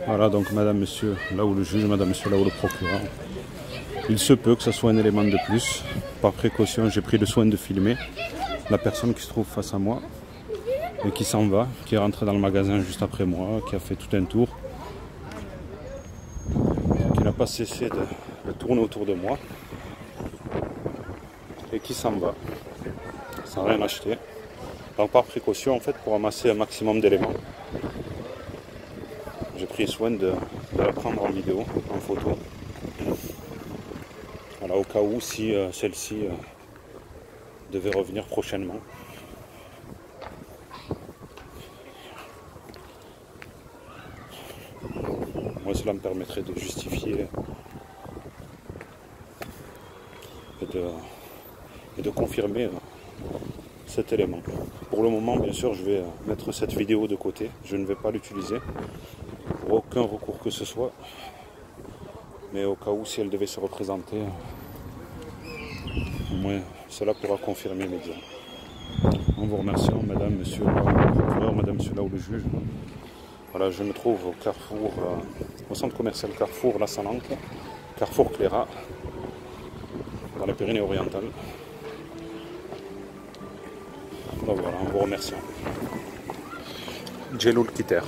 Voilà, donc madame, monsieur, là où le juge, madame, monsieur, là où le procureur. Il se peut que ce soit un élément de plus. Par précaution, j'ai pris le soin de filmer la personne qui se trouve face à moi et qui s'en va, qui est rentrée dans le magasin juste après moi, qui a fait tout un tour, qui n'a pas cessé de tourner autour de moi et qui s'en va sans rien acheter. Donc par précaution, en fait, pour amasser un maximum d'éléments, j'ai pris soin de la prendre en vidéo, en photo. Voilà, au cas où si celle-ci devait revenir prochainement. Moi, cela me permettrait de justifier et de confirmer cet élément. Pour le moment, bien sûr, je vais mettre cette vidéo de côté. Je ne vais pas l'utiliser pour aucun recours que ce soit. Mais au cas où, si elle devait se représenter, au moins cela pourra confirmer mes dires. En vous remerciant, madame, monsieur le procureur, madame, monsieur là où le juge. Voilà, je me trouve au Carrefour, au centre commercial Carrefour La Salanque, Carrefour Cléra, dans les Pyrénées-Orientales. Donc voilà, en vous remerciant. Djeloul Kiter.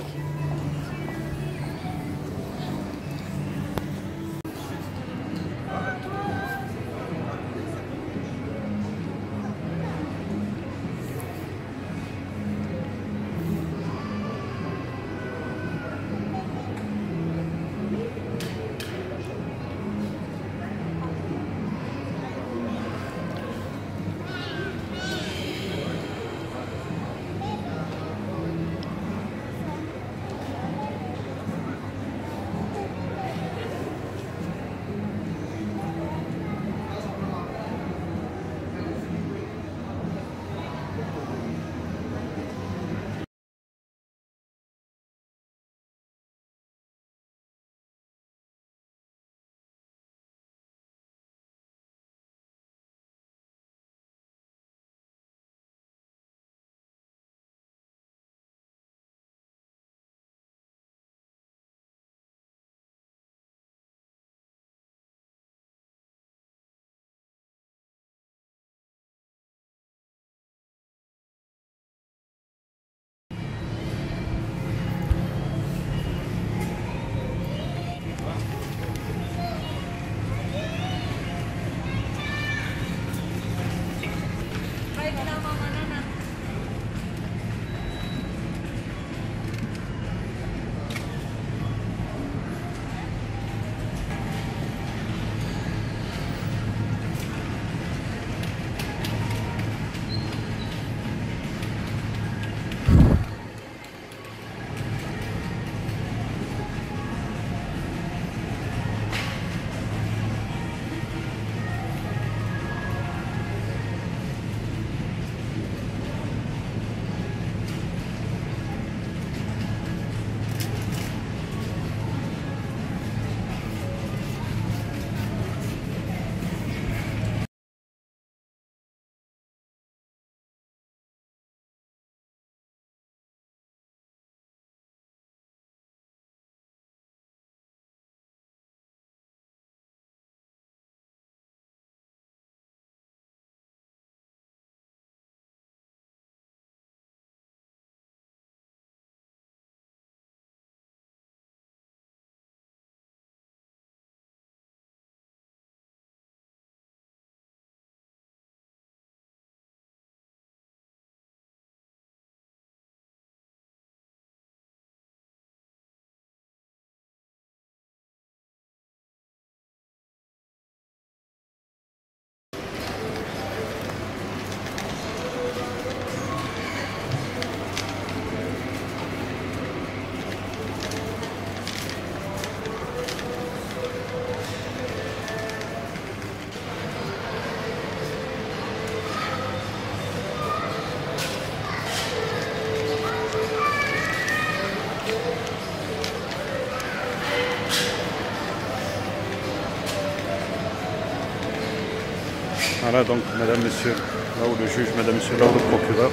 Voilà donc madame, monsieur, là où le juge, madame, monsieur, là où le procureur.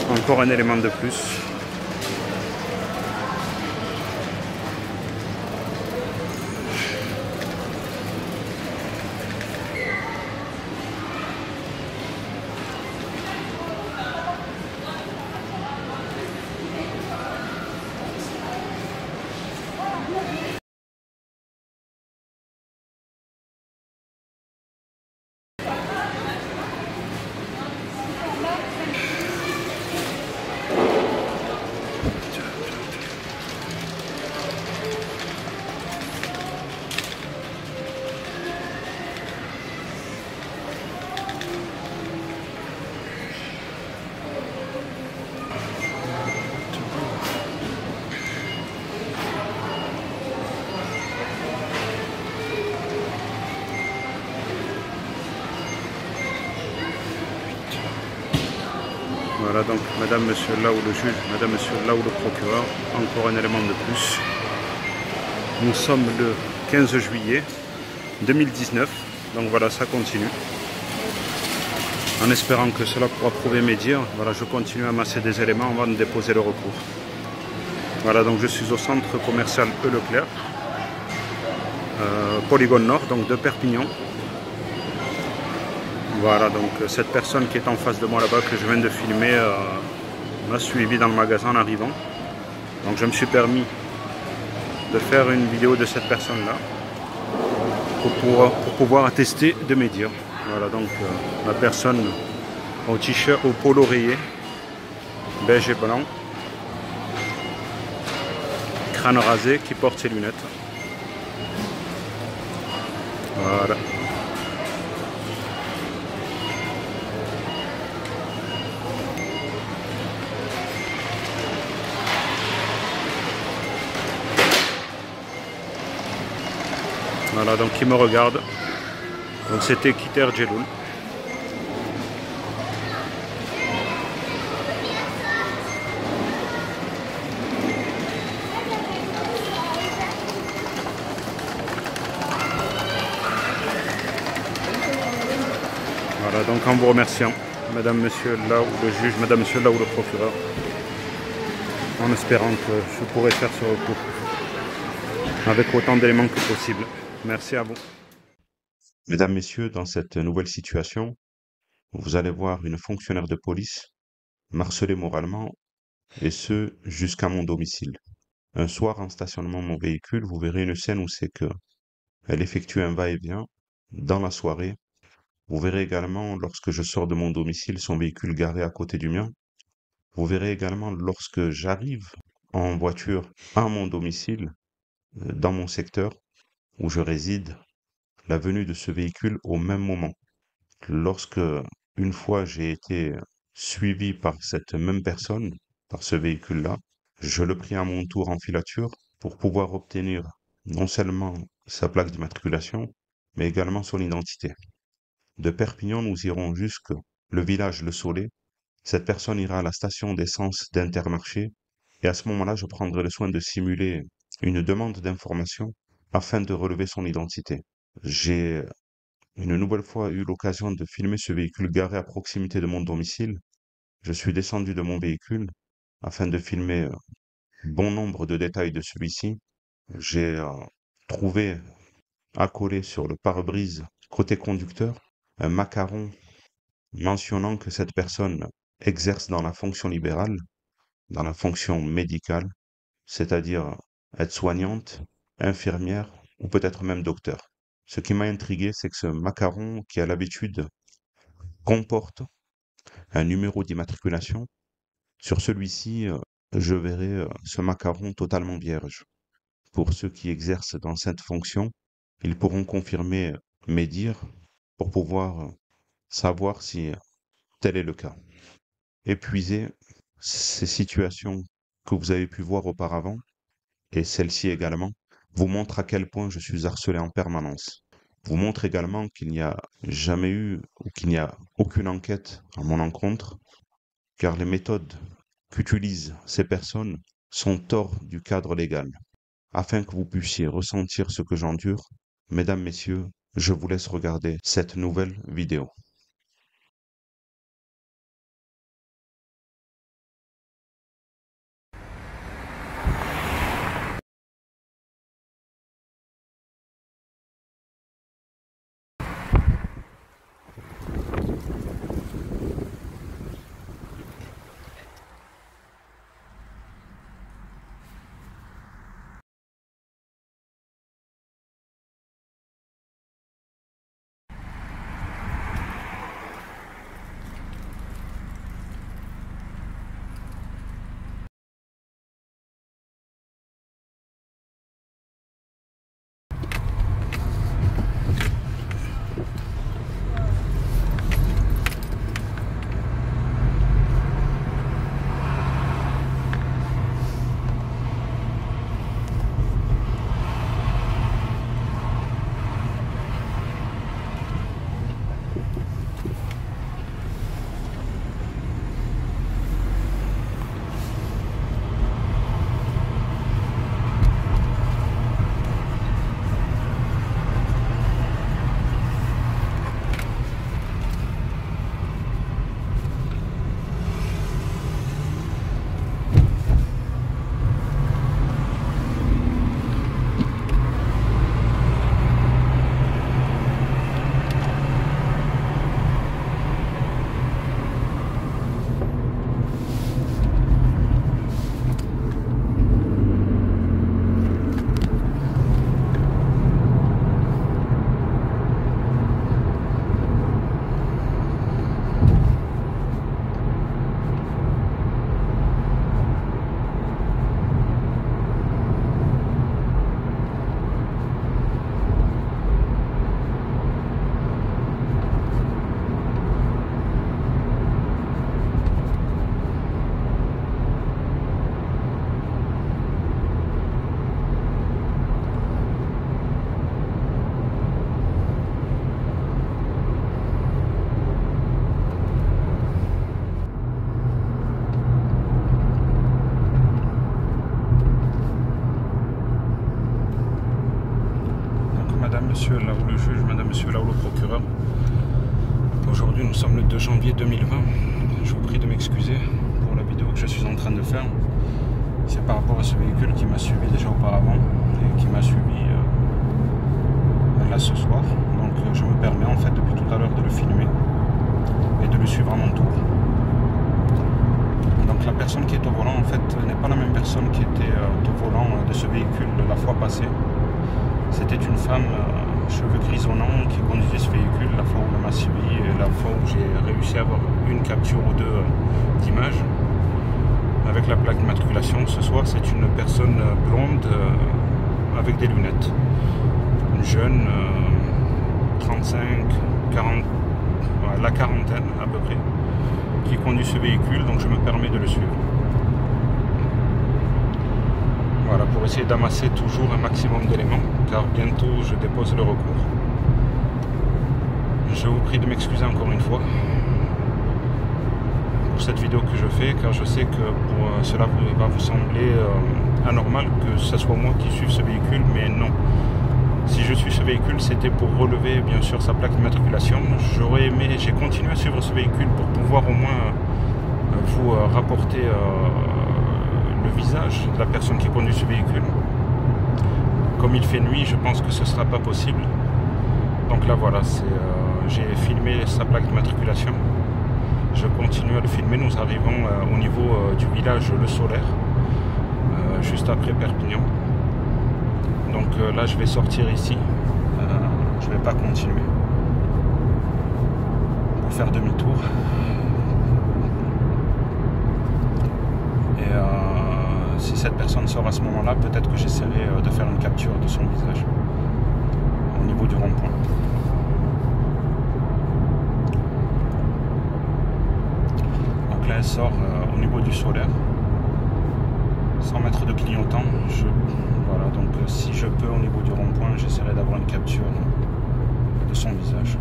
Encore un élément de plus. Voilà donc madame, monsieur, là où le juge, madame, monsieur, là où le procureur, encore un élément de plus. Nous sommes le 15 juillet 2019, donc voilà, ça continue. En espérant que cela pourra prouver mes dires, voilà, je continue à amasser des éléments avant de déposer le recours. Voilà, donc je suis au centre commercial E. Leclerc, Polygone Nord, donc de Perpignan. Voilà, donc cette personne qui est en face de moi là-bas, que je viens de filmer, m'a suivi dans le magasin en arrivant. Donc je me suis permis de faire une vidéo de cette personne-là pour pouvoir attester de mes dires. Voilà, donc la personne au t-shirt, au polo rayé, beige et blanc, crâne rasé, qui porte ses lunettes. Voilà. Voilà, donc qui me regarde. Donc c'était Kiter Djeloul. Voilà, donc en vous remerciant, madame, monsieur, là où le juge, madame, monsieur, là où le procureur, en espérant que je pourrai faire ce recours avec autant d'éléments que possible. Merci à vous. Mesdames, messieurs, dans cette nouvelle situation, vous allez voir une fonctionnaire de police m'harceler moralement, et ce, jusqu'à mon domicile. Un soir, en stationnant mon véhicule, vous verrez une scène où c'est que elle effectue un va-et-vient dans la soirée. Vous verrez également, lorsque je sors de mon domicile, son véhicule garé à côté du mien. Vous verrez également, lorsque j'arrive en voiture à mon domicile, dans mon secteur où je réside, la venue de ce véhicule au même moment. Lorsque, une fois, j'ai été suivi par cette même personne, par ce véhicule-là, je le pris à mon tour en filature pour pouvoir obtenir non seulement sa plaque d'immatriculation, mais également son identité. De Perpignan, nous irons jusque le village Le Soleil. Cette personne ira à la station d'essence d'Intermarché, et à ce moment-là, je prendrai le soin de simuler une demande d'information afin de relever son identité. J'ai une nouvelle fois eu l'occasion de filmer ce véhicule garé à proximité de mon domicile. Je suis descendu de mon véhicule afin de filmer bon nombre de détails de celui-ci. J'ai trouvé accolé sur le pare-brise côté conducteur un macaron mentionnant que cette personne exerce dans la fonction libérale, dans la fonction médicale, c'est-à-dire aide-soignante, infirmière ou peut-être même docteur. Ce qui m'a intrigué, c'est que ce macaron, qui a l'habitude, comporte un numéro d'immatriculation. Sur celui-ci, je verrai ce macaron totalement vierge. Pour ceux qui exercent dans cette fonction, ils pourront confirmer mes dires pour pouvoir savoir si tel est le cas. Épuiser ces situations que vous avez pu voir auparavant, et celle-ci également, vous montre à quel point je suis harcelé en permanence. Vous montre également qu'il n'y a jamais eu ou qu'il n'y a aucune enquête à mon encontre, car les méthodes qu'utilisent ces personnes sont hors du cadre légal. Afin que vous puissiez ressentir ce que j'endure, mesdames, messieurs, je vous laisse regarder cette nouvelle vidéo. Aujourd'hui nous sommes le 2 janvier 2020. Je vous prie de m'excuser pour la vidéo que je suis en train de faire. C'est par rapport à ce véhicule qui m'a suivi déjà auparavant et qui m'a suivi là ce soir. Donc je me permets en fait depuis tout à l'heure de le filmer et de le suivre à mon tour. Donc la personne qui est au volant en fait n'est pas la même personne qui était au volant de ce véhicule la fois passée. C'était une femme cheveux grisonnants qui conduisait ce véhicule la fois où on m'a suivi et la fois où j'ai réussi à avoir une capture ou deux d'images avec la plaque d'immatriculation. Ce soir c'est une personne blonde avec des lunettes, une jeune 35, 40, la quarantaine à peu près, qui conduit ce véhicule, donc je me permets de le suivre. Voilà, pour essayer d'amasser toujours un maximum d'éléments, car bientôt je dépose le recours. Je vous prie de m'excuser encore une fois pour cette vidéo que je fais, car je sais que pour cela va vous sembler anormal que ce soit moi qui suive ce véhicule, mais non. Si je suis ce véhicule, c'était pour relever bien sûr sa plaque d'immatriculation. J'aurais aimé, j'ai continué à suivre ce véhicule pour pouvoir au moins vous rapporter le visage de la personne qui conduit ce véhicule. Comme il fait nuit, je pense que ce ne sera pas possible. Donc là voilà, j'ai filmé sa plaque d'immatriculation. Je continue à le filmer. Nous arrivons au niveau du village Le Solaire, juste après Perpignan. Donc là je vais sortir ici, je ne vais pas continuer pour faire demi-tour. Et si cette personne sort à ce moment-là, peut-être que j'essaierai de faire une capture de son visage au niveau du rond-point. Donc là elle sort au niveau du Solaire, sans mettre de clignotant. Voilà, donc si je peux au niveau du rond-point, j'essaierai d'avoir une capture de son visage.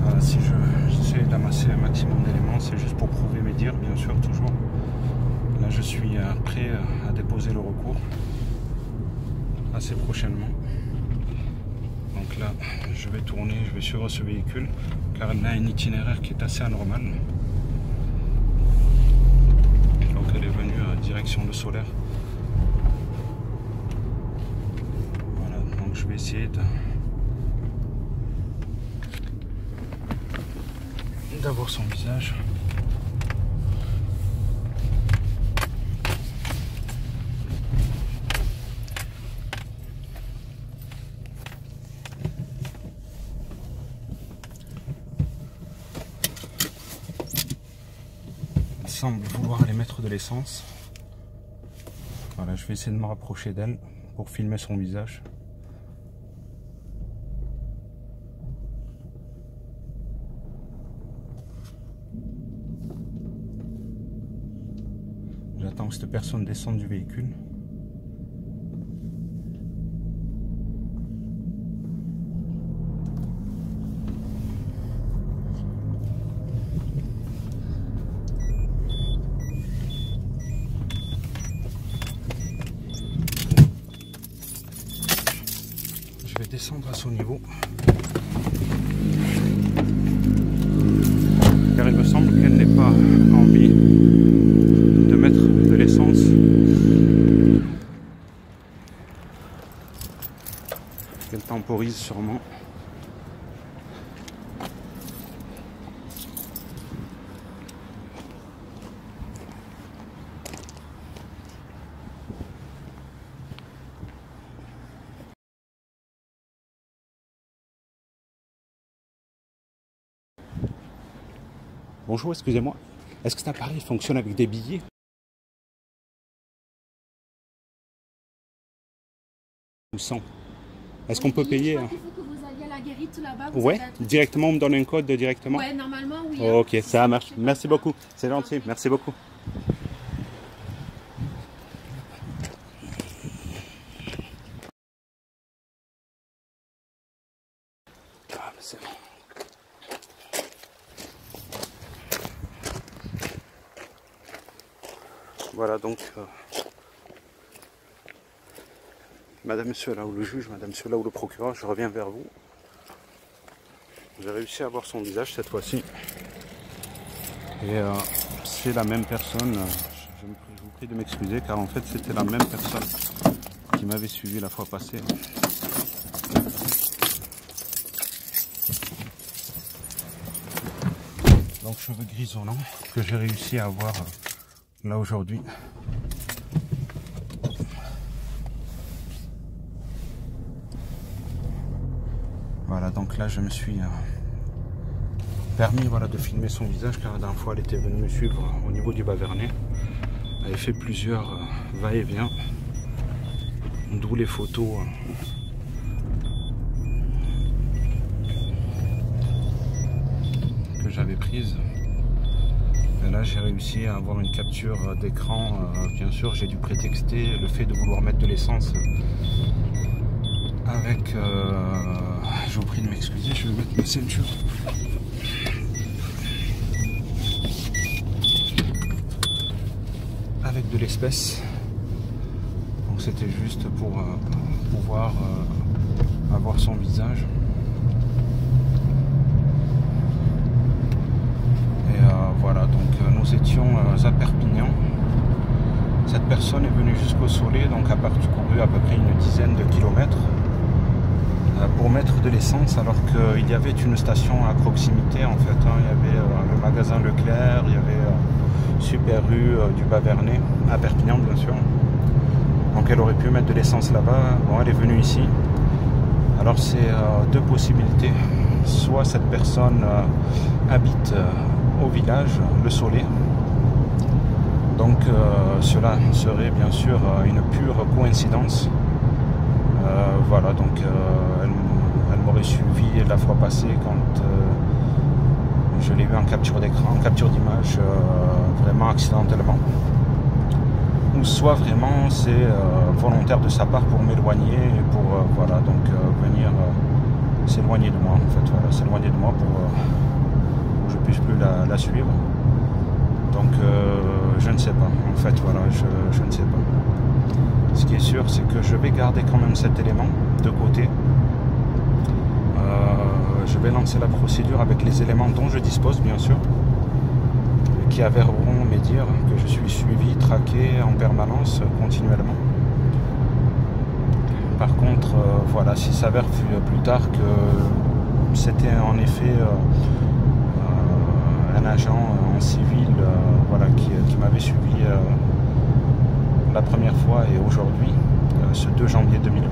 Voilà, si j'essaie d'amasser un maximum d'éléments, c'est juste pour prouver mes dires, bien sûr, toujours. Là, je suis prêt à déposer le recours assez prochainement. Donc là, je vais tourner, je vais suivre ce véhicule car elle a un itinéraire qui est assez anormal. Donc elle est venue à direction de Solaire. Voilà, donc je vais essayer d'avoir son visage. Semble vouloir aller mettre de l'essence. Voilà, je vais essayer de me rapprocher d'elle pour filmer son visage. J'attends que cette personne descende du véhicule. Je vais descendre à son niveau, car il me semble qu'elle n'est pas envie de mettre de l'essence. Elle temporise sûrement. Bonjour, excusez-moi. Est-ce que cet appareil fonctionne avec des billets ou sans? Est-ce qu'on peut payer? Il faut que vous alliez à la guérite là-bas. Ouais, directement, on me donne un code directement? Ouais, normalement, oui. Ok, ça marche. Merci beaucoup. C'est gentil. Merci beaucoup. Ah, c'est bon. Voilà donc, madame, monsieur, là où le juge, madame, monsieur, là où le procureur, je reviens vers vous. J'ai réussi à voir son visage cette fois-ci. Et c'est la même personne, je vous prie de m'excuser car en fait c'était la même personne qui m'avait suivi la fois passée. Donc cheveux grisonnants que j'ai réussi à avoir là aujourd'hui. Voilà, donc là je me suis permis de filmer son visage car la dernière fois elle était venue me suivre au niveau du bas Vernet. Elle avait fait plusieurs va-et-vient, d'où les photos que j'avais prises. Et là j'ai réussi à avoir une capture d'écran. Bien sûr j'ai dû prétexter le fait de vouloir mettre de l'essence avec, je vous prie de m'excuser, je vais mettre ma ceinture. Avec de l'espèce, donc c'était juste pour pouvoir avoir son visage. Et voilà, donc nous étions à Perpignan. Cette personne est venue jusqu'au Soleil, donc a parcouru à peu près une dizaine de kilomètres pour mettre de l'essence, alors qu'il y avait une station à proximité en fait. Il y avait le magasin Leclerc, il y avait Super rue du bas Vernet, à Perpignan bien sûr. Donc elle aurait pu mettre de l'essence là-bas. Bon, elle est venue ici. Alors c'est deux possibilités. Soit cette personne habite au village, le Soleil. Donc cela serait bien sûr une pure coïncidence. Voilà, donc elle m'aurait suivi la fois passée quand je l'ai vu en capture d'écran, en capture d'image, vraiment accidentellement. Ou soit vraiment c'est volontaire de sa part pour m'éloigner et pour voilà, donc venir s'éloigner de moi en fait, voilà, s'éloigner de moi pour que je puisse plus la suivre. Donc je ne sais pas, en fait voilà, je ne sais pas. Ce qui est sûr, c'est que je vais garder quand même cet élément de côté. Je vais lancer la procédure avec les éléments dont je dispose, bien sûr, qui avéreront mes dires que je suis suivi, traqué en permanence, continuellement. Par contre, voilà, s'il s'avère plus tard que c'était en effet un agent en civil voilà, qui m'avait suivi la première fois et aujourd'hui, ce 2 janvier 2020,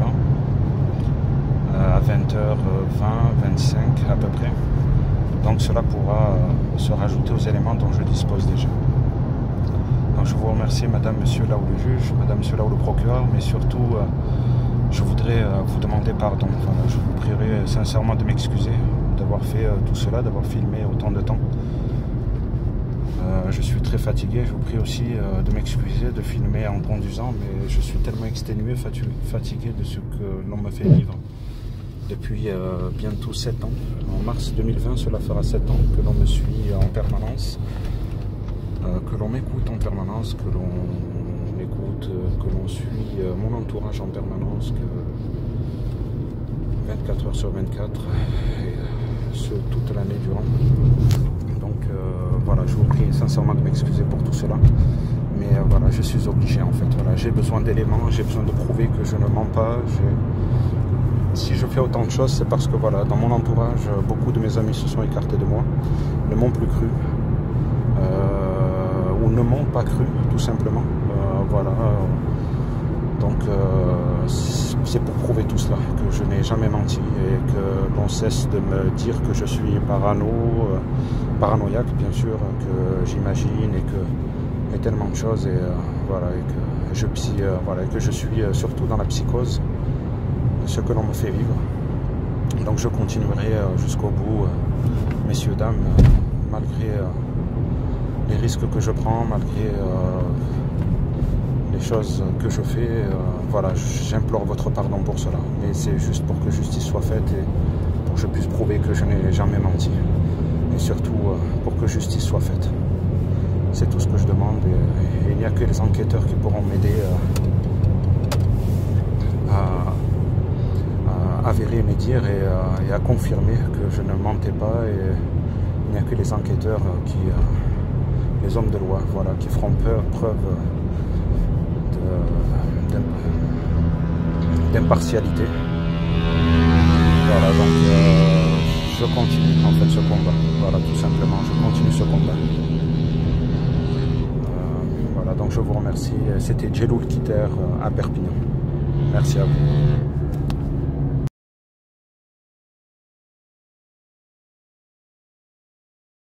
à 20h20, 25 à peu près. Donc cela pourra se rajouter aux éléments dont je dispose déjà. Donc je vous remercie madame, monsieur, là où le juge, madame, monsieur, là où le procureur, mais surtout je voudrais vous demander pardon. Voilà, je vous prierai sincèrement de m'excuser d'avoir fait tout cela, d'avoir filmé autant de temps. Je suis très fatigué, je vous prie aussi de m'excuser de filmer en conduisant, mais je suis tellement exténué, fatigué de ce que l'on me fait vivre depuis bientôt 7 ans. En mars 2020, cela fera 7 ans que l'on me suit en permanence, que l'on m'écoute en permanence, que l'on écoute, que l'on suit mon entourage en permanence, que 24 heures sur 24, et ce toute l'année durant. Donc voilà, je vous prie sincèrement de m'excuser pour tout cela, mais voilà, je suis obligé en fait. Voilà, j'ai besoin d'éléments, j'ai besoin de prouver que je ne mens pas. Si je fais autant de choses, c'est parce que voilà, dans mon entourage, beaucoup de mes amis se sont écartés de moi, ne m'ont plus cru, ou ne m'ont pas cru, tout simplement. Voilà. Donc c'est pour prouver tout cela, que je n'ai jamais menti et que l'on cesse de me dire que je suis paranoïaque bien sûr, que j'imagine et tellement de choses et voilà, et que je suis surtout dans la psychose, ce que l'on me fait vivre. Donc je continuerai jusqu'au bout, messieurs, dames, malgré les risques que je prends, malgré les choses que je fais. Voilà, j'implore votre pardon pour cela, mais c'est juste pour que justice soit faite et pour que je puisse prouver que je n'ai jamais menti, et surtout pour que justice soit faite. C'est tout ce que je demande et il n'y a que les enquêteurs qui pourront m'aider à avérer mes dires et à confirmer que je ne mentais pas. Et il n'y a que les enquêteurs les hommes de loi, voilà, qui feront preuve d'impartialité. Voilà, donc je continue en fait ce combat. Voilà, tout simplement, je continue ce combat. Voilà, donc je vous remercie. C'était Djeloul Kiter à Perpignan. Merci à vous.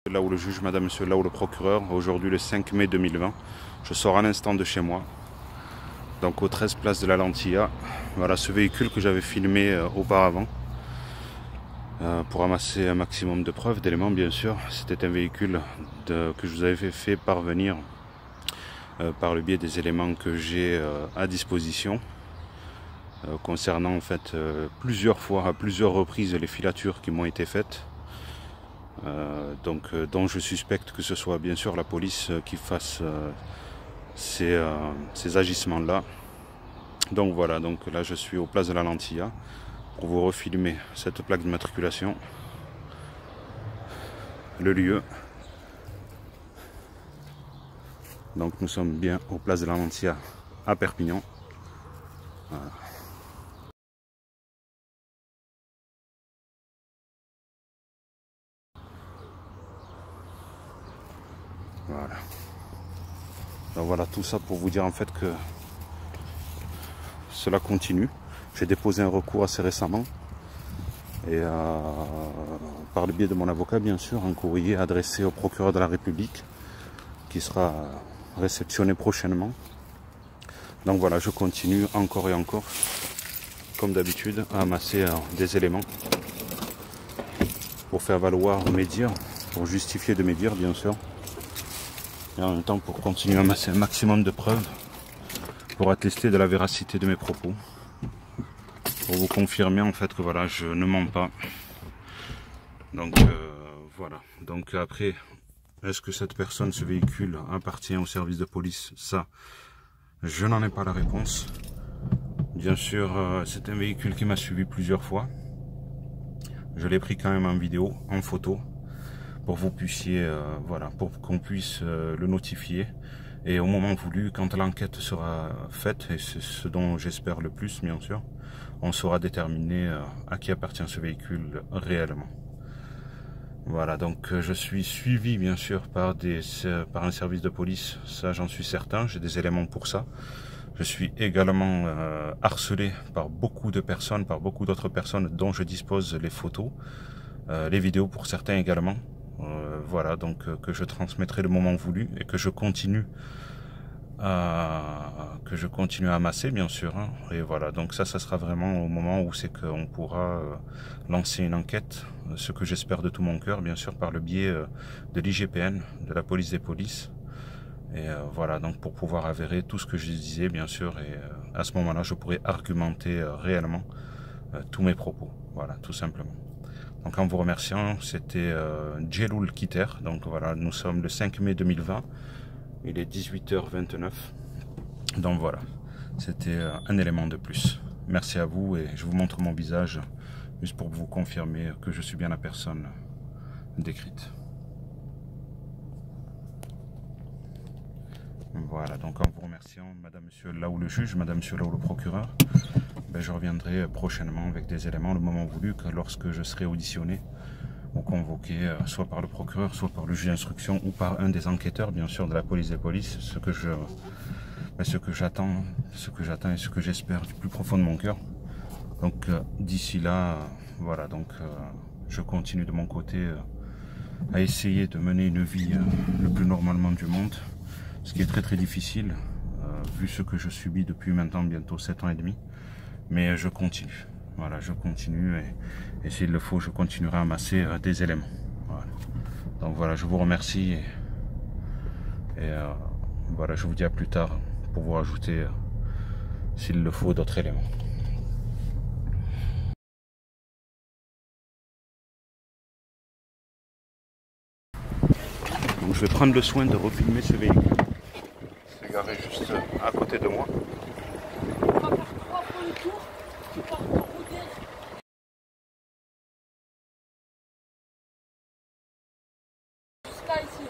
Là où le juge, madame, monsieur, là où le procureur, aujourd'hui le 5 mai 2020, je sors à l'instant de chez moi, donc au 13 place de la Lentilla. Voilà ce véhicule que j'avais filmé auparavant pour amasser un maximum de preuves, d'éléments bien sûr. C'était un véhicule que je vous avais fait parvenir par le biais des éléments que j'ai à disposition concernant en fait plusieurs fois, à plusieurs reprises, les filatures qui m'ont été faites. Dont je suspecte que ce soit bien sûr la police qui fasse ces agissements-là. Donc voilà, donc là je suis au place de la Lentilla pour vous refilmer cette plaque d'immatriculation, le lieu. Donc nous sommes bien au place de la Lentilla à Perpignan. Voilà. Voilà. Donc voilà, tout ça pour vous dire en fait que cela continue. J'ai déposé un recours assez récemment et par le biais de mon avocat bien sûr, un courrier adressé au procureur de la République qui sera réceptionné prochainement. Donc voilà, je continue encore et encore comme d'habitude à amasser des éléments pour faire valoir mes dires, pour justifier de mes dires bien sûr. Et en même temps pour continuer à amasser un maximum de preuves pour attester de la véracité de mes propos, pour vous confirmer en fait que voilà, je ne mens pas. Donc voilà, donc après, est-ce que cette personne, ce véhicule appartient au service de police? Ça, je n'en ai pas la réponse. Bien sûr, c'est un véhicule qui m'a suivi plusieurs fois. Je l'ai pris quand même en vidéo, en photo, pour que vous puissiez, voilà, pour qu'on puisse le notifier. Et au moment voulu, quand l'enquête sera faite, et c'est ce dont j'espère le plus, bien sûr, on saura déterminer à qui appartient ce véhicule réellement. Voilà, donc je suis suivi, bien sûr, par un service de police, ça j'en suis certain, j'ai des éléments pour ça. Je suis également harcelé par beaucoup de personnes, par beaucoup d'autres personnes dont je dispose les photos, les vidéos pour certains également. Voilà, donc que je transmettrai le moment voulu et que je continue à amasser bien sûr. Hein. Et voilà, donc ça sera vraiment au moment où c'est qu'on pourra lancer une enquête, ce que j'espère de tout mon cœur, bien sûr, par le biais de l'IGPN, de la police des polices. Et voilà, donc pour pouvoir avérer tout ce que je disais, bien sûr, et à ce moment-là, je pourrais argumenter réellement tous mes propos. Voilà, tout simplement. Donc en vous remerciant, c'était Djeloul Kiter. Donc voilà, nous sommes le 5 mai 2020. Il est 18h29. Donc voilà, c'était un élément de plus. Merci à vous et je vous montre mon visage juste pour vous confirmer que je suis bien la personne décrite. Voilà, donc en vous remerciant, madame, monsieur, là où le juge, madame, monsieur, là où le procureur, ben, je reviendrai prochainement avec des éléments, le moment voulu, que lorsque je serai auditionné ou convoqué, soit par le procureur, soit par le juge d'instruction ou par un des enquêteurs, bien sûr, de la police des polices, ce que j'attends et ce que j'espère du plus profond de mon cœur. Donc d'ici là, voilà, donc je continue de mon côté à essayer de mener une vie le plus normalement du monde. Ce qui est très très difficile, vu ce que je subis depuis maintenant bientôt 7 ans et demi. Mais je continue. Voilà, je continue et s'il le faut, je continuerai à amasser des éléments. Voilà. Donc voilà, je vous remercie et voilà, je vous dis à plus tard pour vous rajouter, s'il le faut, d'autres éléments. Donc je vais prendre le soin de refilmer ce véhicule. C'est garé juste à côté de moi. On va faire 3 fois le tour. Tu pars en route. Jusqu'à ici.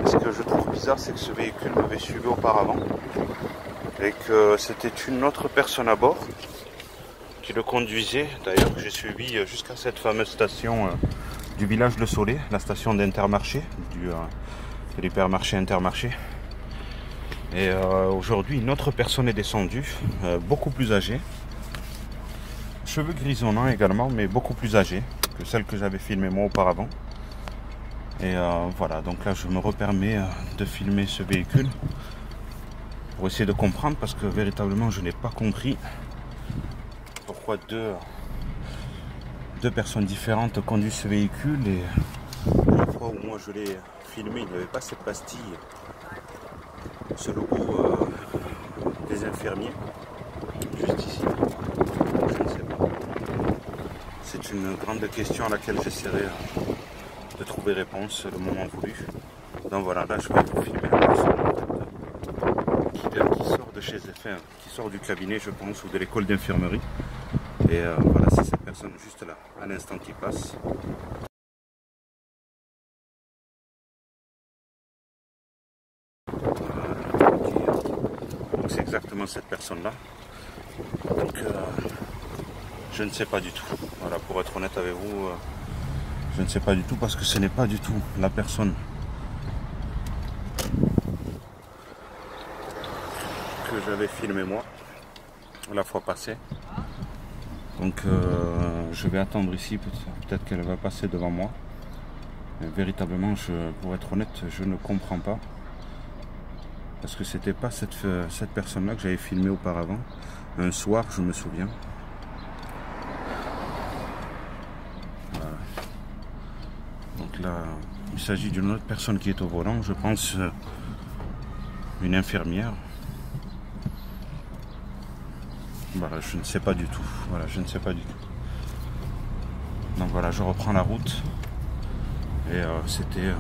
Ce que je trouve bizarre, c'est que ce véhicule m'avait suivi auparavant et que c'était une autre personne à bord qui le conduisait. D'ailleurs, j'ai suivi jusqu'à cette fameuse station du village Le Soleil, la station d'Intermarché, de l'hypermarché Intermarché. Et aujourd'hui, une autre personne est descendue, beaucoup plus âgée, cheveux grisonnants également, mais beaucoup plus âgée que celle que j'avais filmée moi auparavant. Et voilà, donc là je me repermets de filmer ce véhicule pour essayer de comprendre, parce que véritablement je n'ai pas compris pourquoi deux personnes différentes conduisent ce véhicule. Et la fois où moi je l'ai filmé, il n'y avait pas cette pastille, ce logo des infirmiers, juste ici. Je ne sais pas. C'est une grande question à laquelle j'essaierai de trouver réponse le moment voulu. Donc voilà, là je vais vous filmer la personne qui sort de chez enfin, qui sort du cabinet, je pense, ou de l'école d'infirmerie. Et voilà, c'est cette personne juste là, à l'instant qui passe. Donc c'est exactement cette personne-là. Donc je ne sais pas du tout. Voilà, pour être honnête avec vous, je ne sais pas du tout, parce que ce n'est pas du tout la personne que j'avais filmé moi la fois passée. Donc je vais attendre ici, peut-être qu'elle va passer devant moi. Mais véritablement, pour être honnête, je ne comprends pas, parce que c'était pas cette personne-là que j'avais filmé auparavant. Un soir, je me souviens. Voilà. Donc là, il s'agit d'une autre personne qui est au volant, je pense une infirmière. Voilà, je ne sais pas du tout. Voilà, je ne sais pas du tout. Donc voilà, je reprends la route. Et c'était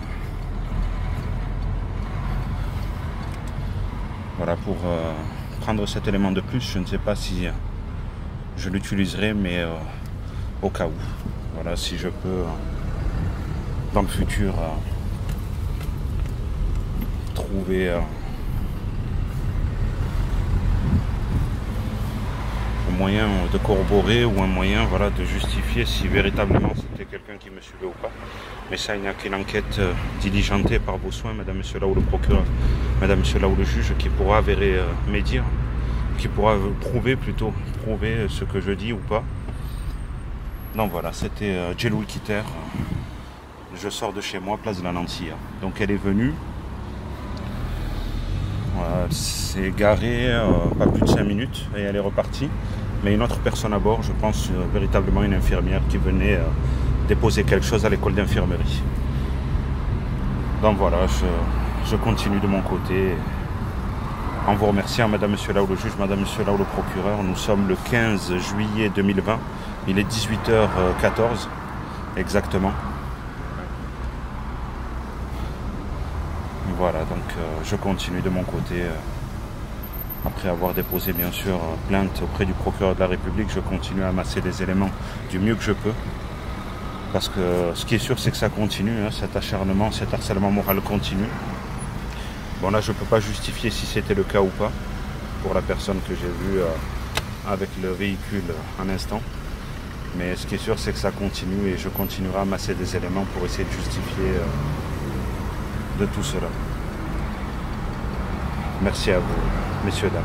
voilà, pour prendre cet élément de plus. Je ne sais pas si je l'utiliserai, mais au cas où. Voilà, si je peux dans le futur trouver un moyen de corroborer, ou un moyen, voilà, de justifier si véritablement c'était quelqu'un qui me suivait ou pas. Mais ça, il n'y a qu'une enquête diligentée par vos soins, madame, monsieur là, ou le procureur, madame, monsieur là, ou le juge, qui pourra avérer mes dires, qui pourra prouver ce que je dis ou pas. Donc voilà, c'était Jelou Kiter. Je sors de chez moi, place de la Nancy. Donc elle est venue. C'est garé pas plus de 5 minutes et elle est repartie. Mais une autre personne à bord, je pense véritablement une infirmière qui venait déposer quelque chose à l'école d'infirmerie. Donc voilà, je continue de mon côté. En vous remerciant, madame, monsieur là, ou le juge, madame, monsieur là, ou le procureur. Nous sommes le 15 juillet 2020. Il est 18h14 exactement. Voilà, donc je continue de mon côté. Après avoir déposé bien sûr plainte auprès du procureur de la République, je continue à amasser des éléments du mieux que je peux. Parce que ce qui est sûr, c'est que ça continue, hein, cet acharnement, cet harcèlement moral continue. Bon là, je ne peux pas justifier si c'était le cas ou pas, pour la personne que j'ai vue avec le véhicule un instant. Mais ce qui est sûr, c'est que ça continue, et je continuerai à amasser des éléments pour essayer de justifier de tout cela. Merci à vous, messieurs, dames.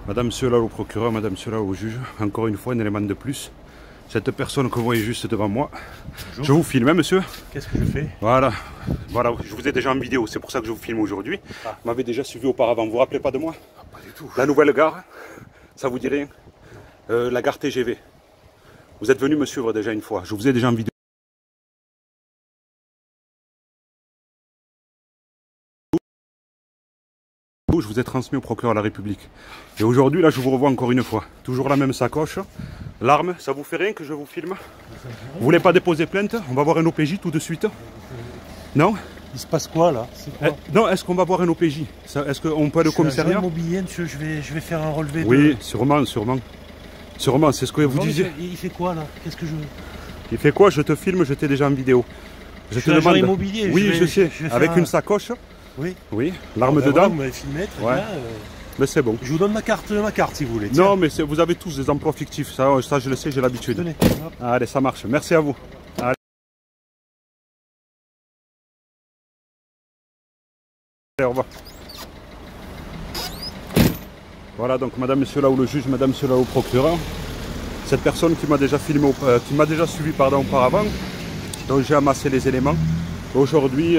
Madame, monsieur, là, au procureur, madame, monsieur, là, au juge, encore une fois, un élément de plus. Cette personne que vous voyez juste devant moi, bonjour. Je vous filme, hein, monsieur. Qu'est-ce que je fais? Voilà, je vous ai déjà en vidéo, c'est pour ça que je vous filme aujourd'hui. Vous m'avez déjà suivi auparavant, vous vous rappelez pas de moi? Pas du tout. La nouvelle gare, ça vous dit rien? La gare TGV. Vous êtes venu me suivre déjà une fois, je vous ai déjà en vidéo. Je vous ai transmis au procureur de la République. Et aujourd'hui, là, je vous revois encore une fois. Toujours la même sacoche. L'arme, ça vous fait rien que je vous filme? Vous voulez pas déposer plainte? On va voir un OPJ tout de suite. Non? Il se passe quoi là? Quoi? Non, est-ce qu'on va voir un OPJ? Est-ce qu'on peut aller au commissariat? Immobilier, monsieur, je vais faire un relevé. Oui, sûrement, sûrement. Sûrement, c'est ce que vous disiez. Il fait quoi là? Qu'est-ce que je... Il fait quoi? Je te filme, je t'ai déjà en vidéo. Je te demande. Immobilier. Oui, je sais. Avec une sacoche. Oui. Oui, l'arme dedans. Voilà, vous m'avez filmé, très bien. Mais c'est bon. Je vous donne ma carte si vous voulez. Tiens. Non, mais vous avez tous des emplois fictifs. Ça je le sais, j'ai l'habitude. Tenez. Allez, ça marche. Merci à vous. Allez. Au revoir. Voilà, donc madame, monsieur là où le juge, madame, monsieur là où le procureur. Cette personne qui m'a déjà filmé, qui m'a déjà suivi auparavant, donc j'ai amassé les éléments. Aujourd'hui,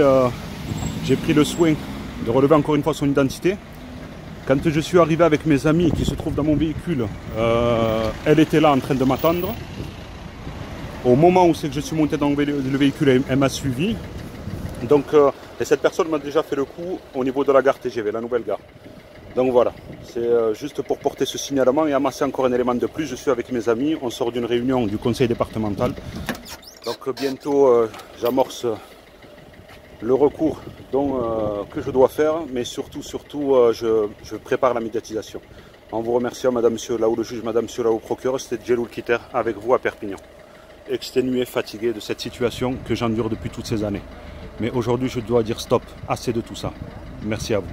j'ai pris le soin de relever encore une fois son identité. Quand je suis arrivé avec mes amis qui se trouvent dans mon véhicule, elle était là en train de m'attendre. Au moment où c'est que je suis monté dans le véhicule, elle m'a suivi. Donc, et cette personne m'a déjà fait le coup au niveau de la gare TGV, la nouvelle gare. Donc voilà, c'est juste pour porter ce signalement et amasser encore un élément de plus. Je suis avec mes amis, on sort d'une réunion du conseil départemental. Donc bientôt, j'amorce le recours que je dois faire, mais surtout, je prépare la médiatisation. En vous remerciant, madame, monsieur, là où le juge, madame, monsieur, là où le procureur, c'était Djeloul Kiter avec vous à Perpignan. Exténué, fatigué de cette situation que j'endure depuis toutes ces années. Mais aujourd'hui, je dois dire stop, assez de tout ça. Merci à vous.